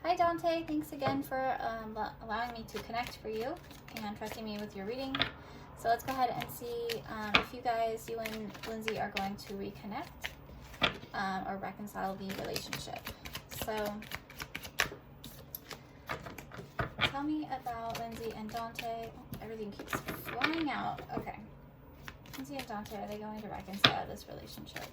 Hi Dante, thanks again for allowing me to connect for you and trusting me with your reading. So let's go ahead and see if you and Lindsay are going to reconnect or reconcile the relationship. So tell me about Lindsay and Dante. Everything keeps flying out. Okay. Lindsay and Dante, are they going to reconcile this relationship?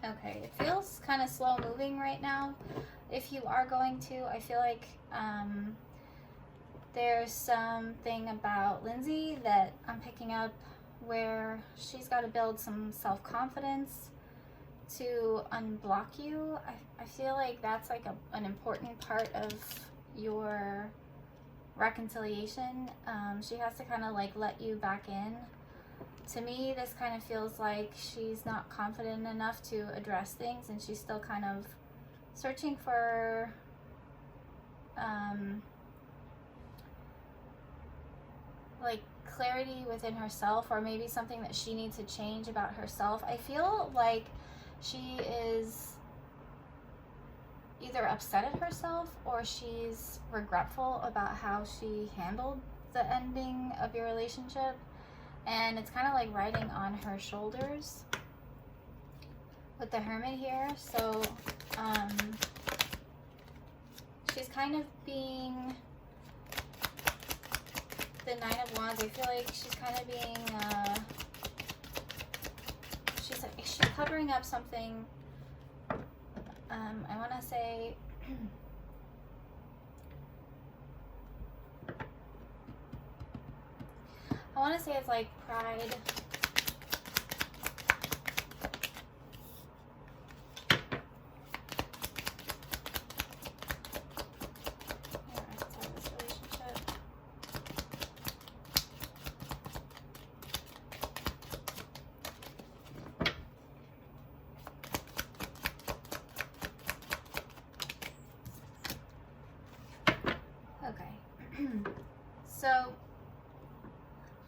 Okay, it feels kind of slow moving right now. If you are going to, I feel like there's something about Lindsay that I'm picking up where she's got to build some self-confidence to unblock you. I feel like that's like an important part of your reconciliation. She has to kind of like let you back in. To me, this kind of feels like she's not confident enough to address things, and she's still kind of searching for like clarity within herself, or maybe something that she needs to change about herself. I feel like she is either upset at herself or she's regretful about how she handled the ending of your relationship. And it's kind of like riding on her shoulders with the Hermit here. So she's kind of being the Nine of Wands. I feel like she's kind of being she's covering up something. I want to say it's like pride. So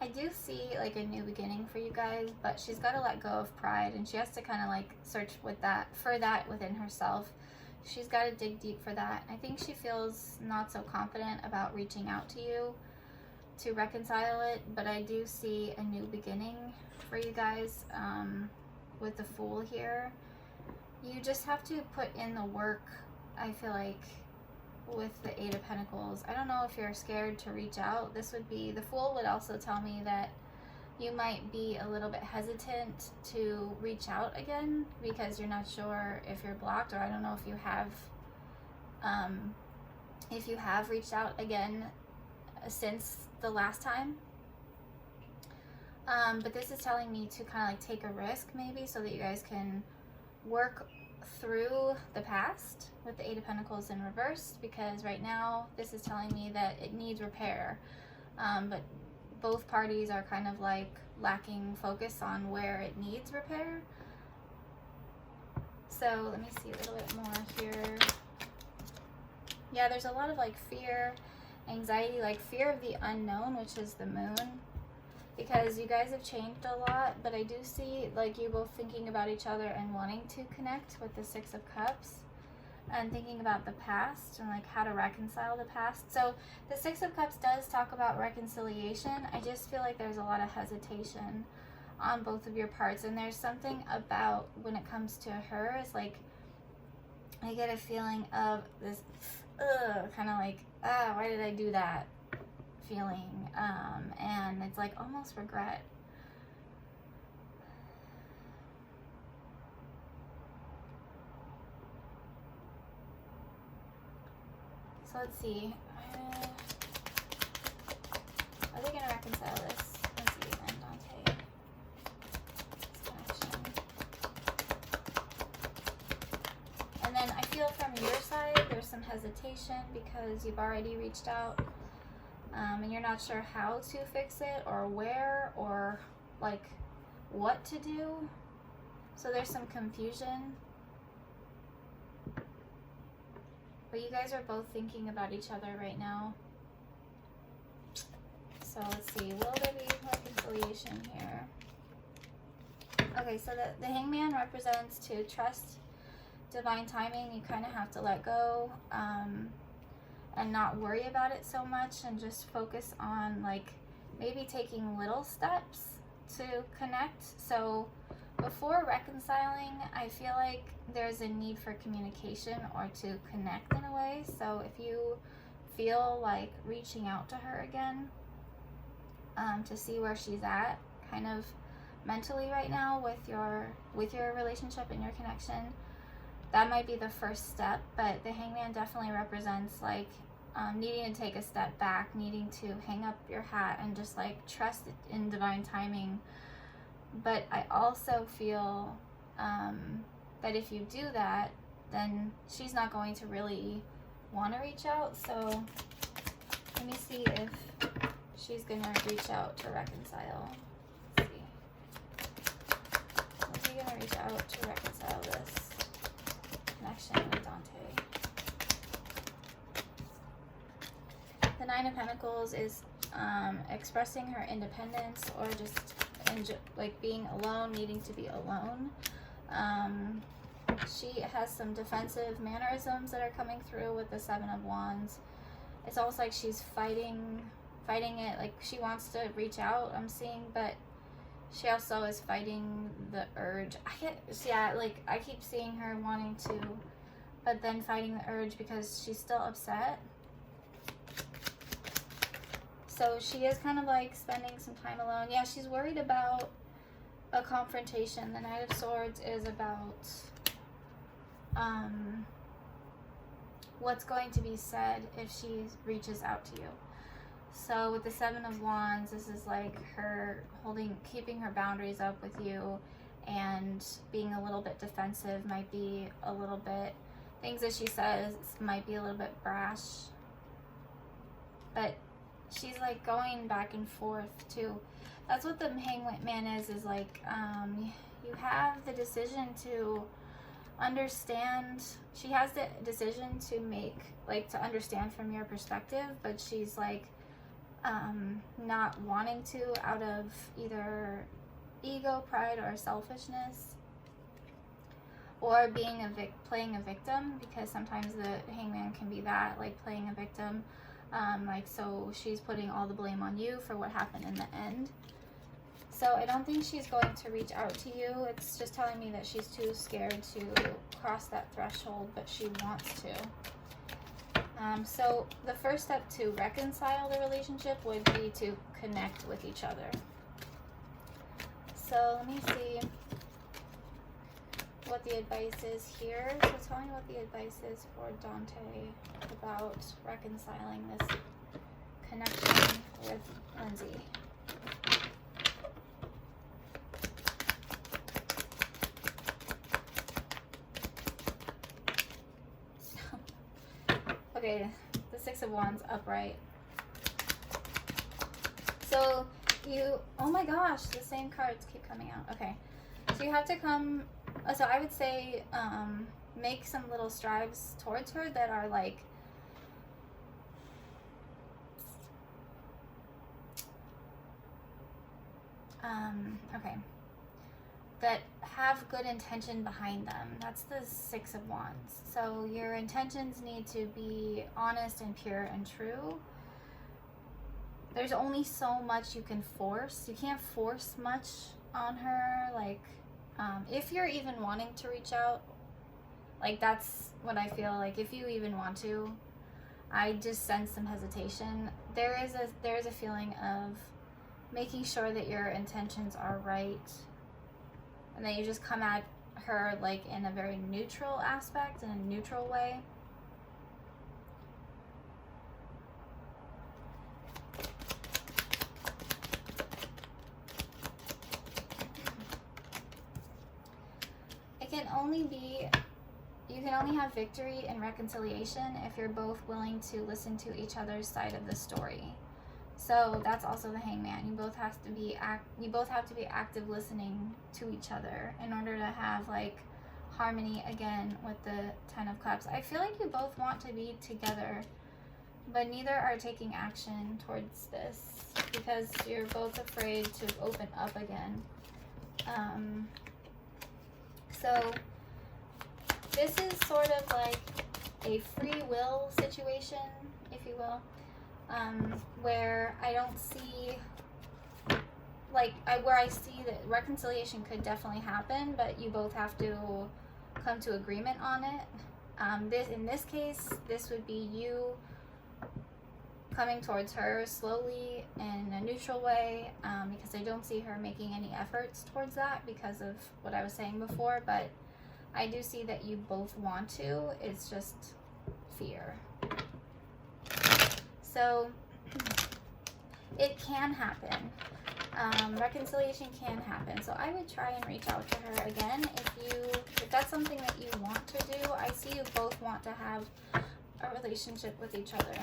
I do see like a new beginning for you guys, but she's got to let go of pride, and she has to kind of like search for that within herself. She's got to dig deep for that. I think she feels not so confident about reaching out to you to reconcile it, but I do see a new beginning for you guys with the Fool here. You just have to put in the work, I feel like, with the Eight of Pentacles. I don't know if you're scared to reach out. The Fool would also tell me that you might be a little bit hesitant to reach out again because you're not sure if you're blocked, or I don't know if you have reached out again since the last time. But this is telling me to kind of like take a risk maybe so that you guys can work through the past with the Eight of Pentacles in reverse, because right now this is telling me that it needs repair, but both parties are kind of like lacking focus on where it needs repair. So let me see a little bit more here. Yeah, there's a lot of like fear, anxiety, like fear of the unknown, which is the Moon, because you guys have changed a lot, but I do see like you both thinking about each other and wanting to connect with the Six of Cups and thinking about the past and like how to reconcile the past. So the Six of Cups does talk about reconciliation. I just feel like there's a lot of hesitation on both of your parts, and there's something about when it comes to her, it's like I get a feeling of this kind of like, why did I do that feeling, and it's like almost regret. So let's see, are they going to reconcile this? Lindsay and Dante. Connection. And then I feel from your side there's some hesitation because you've already reached out. And you're not sure how to fix it or where or like what to do. So there's some confusion. But you guys are both thinking about each other right now. So let's see, will there be reconciliation here? Okay, so the Hangman represents to trust divine timing. You kind of have to let go and not worry about it so much, and just focus on like maybe taking little steps to connect. So before reconciling, I feel like there's a need for communication or to connect in a way. So if you feel like reaching out to her again to see where she's at kind of mentally right now with your relationship and your connection, that might be the first step. But the Hangman definitely represents like needing to take a step back, needing to hang up your hat and just like trust in divine timing. But I also feel that if you do that, then she's not going to really want to reach out. So let me see if she's going to reach out to reconcile. Let's see. Is she going to reach out to reconcile this connection with Dante? The Nine of Pentacles is expressing her independence, or just like being alone, needing to be alone. She has some defensive mannerisms that are coming through with the Seven of Wands. It's almost like she's fighting it, like she wants to reach out, I'm seeing, but she also is fighting the urge. I keep seeing her wanting to, but then fighting the urge because she's still upset. So she is kind of like spending some time alone. Yeah, she's worried about a confrontation. The Knight of Swords is about what's going to be said if she reaches out to you. So with the Seven of Wands, this is like her keeping her boundaries up with you, and being a little bit defensive. Might be a little bit, things that she says might be a little bit brash, but she's like going back and forth too. That's what the Hangman is like, you have the decision to understand. She has the decision to make, like, to understand from your perspective, but she's like not wanting to, out of either ego, pride, or selfishness, or being playing a victim, because sometimes the Hangman can be that, like playing a victim. So she's putting all the blame on you for what happened in the end. So I don't think she's going to reach out to you. It's just telling me that she's too scared to cross that threshold, but she wants to. So the first step to reconcile the relationship would be to connect with each other. So let me see what the advice is here. So tell me what the advice is for Dante about reconciling this connection with Lindsay. Okay, the Six of Wands upright. So you, oh my gosh, the same cards keep coming out. Okay, so you have to come, so I would say make some little strides towards her that are like, okay, that have good intention behind them. That's the Six of Wands. So your intentions need to be honest and pure and true. There's only so much you can force. You can't force much on her. Like, if you're even wanting to reach out, like, that's what I feel like. If you even want to, I just sense some hesitation. There is a feeling of making sure that your intentions are right, and that you just come at her like in a very neutral aspect, in a neutral way. It can only be, you can only have victory and reconciliation if you're both willing to listen to each other's side of the story. So that's also the Hangman. You both have to be active listening to each other in order to have like harmony again with the Ten of Cups. I feel like you both want to be together, but neither are taking action towards this because you're both afraid to open up again. So this is sort of like a free will situation, if you will, where I don't see, like, where I see that reconciliation could definitely happen, but you both have to come to agreement on it. In this case, this would be you coming towards her slowly in a neutral way, because I don't see her making any efforts towards that because of what I was saying before, but I do see that you both want to. It's just fear. So it can happen. Reconciliation can happen. So I would try and reach out to her again if that's something that you want to do. I see you both want to have a relationship with each other.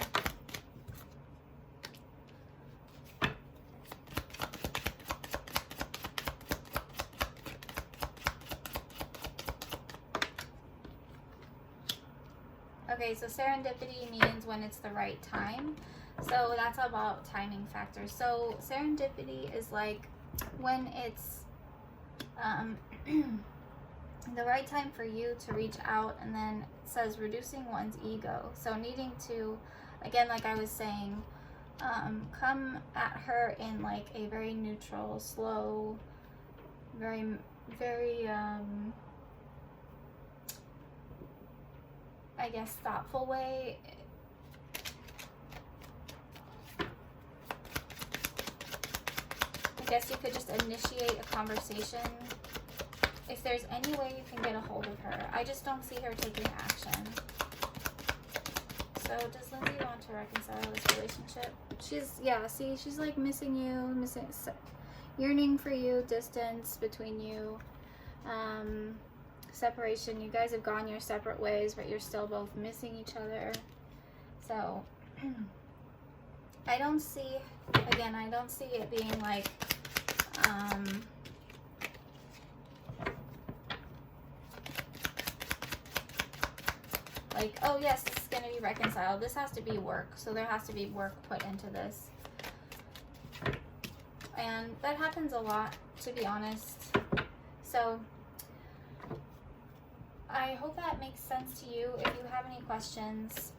Okay, so serendipity means when it's the right time. So that's about timing factors. So serendipity is like when it's the right time for you to reach out, and then it says reducing one's ego. So needing to, again, like I was saying, come at her in like a very neutral, slow, very I guess thoughtful way. I guess you could just initiate a conversation if there's any way you can get a hold of her. I just don't see her taking action. So does Lindsay want to reconcile this relationship? She's like missing you, yearning for you, distance between you, separation. You guys have gone your separate ways, but you're still both missing each other. So I don't see it being like oh yes, this is going to be reconciled. This has to be work. So there has to be work put into this. And that happens a lot, to be honest. So I hope that makes sense to you. If you have any questions,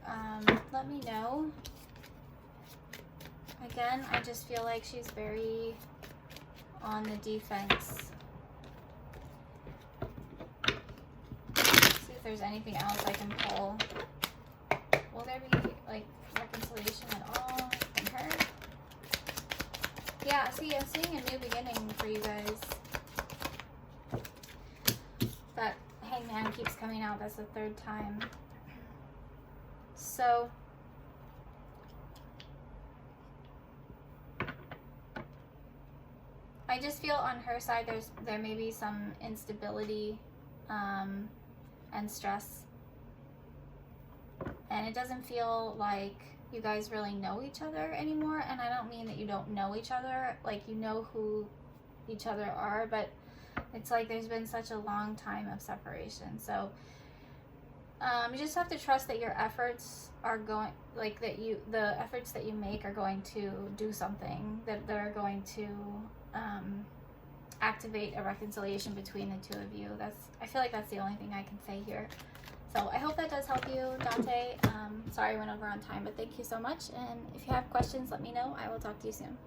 let me know. Again, I just feel like she's very on the defense. See if there's anything else I can pull. Will there be like reconciliation at all from her? Yeah, see, I'm seeing a new beginning for you guys. That Hangman keeps coming out. That's the third time. So I just feel on her side there may be some instability and stress, and it doesn't feel like you guys really know each other anymore. And I don't mean that you don't know each other, like you know who each other are, but it's like there's been such a long time of separation. So you just have to trust that your efforts are going, like the efforts that you make are going to do something, that they're going to activate a reconciliation between the two of you. I feel like that's the only thing I can say here. So I hope that does help you, Dante. Sorry I went over on time, but thank you so much. And if you have questions, let me know. I will talk to you soon.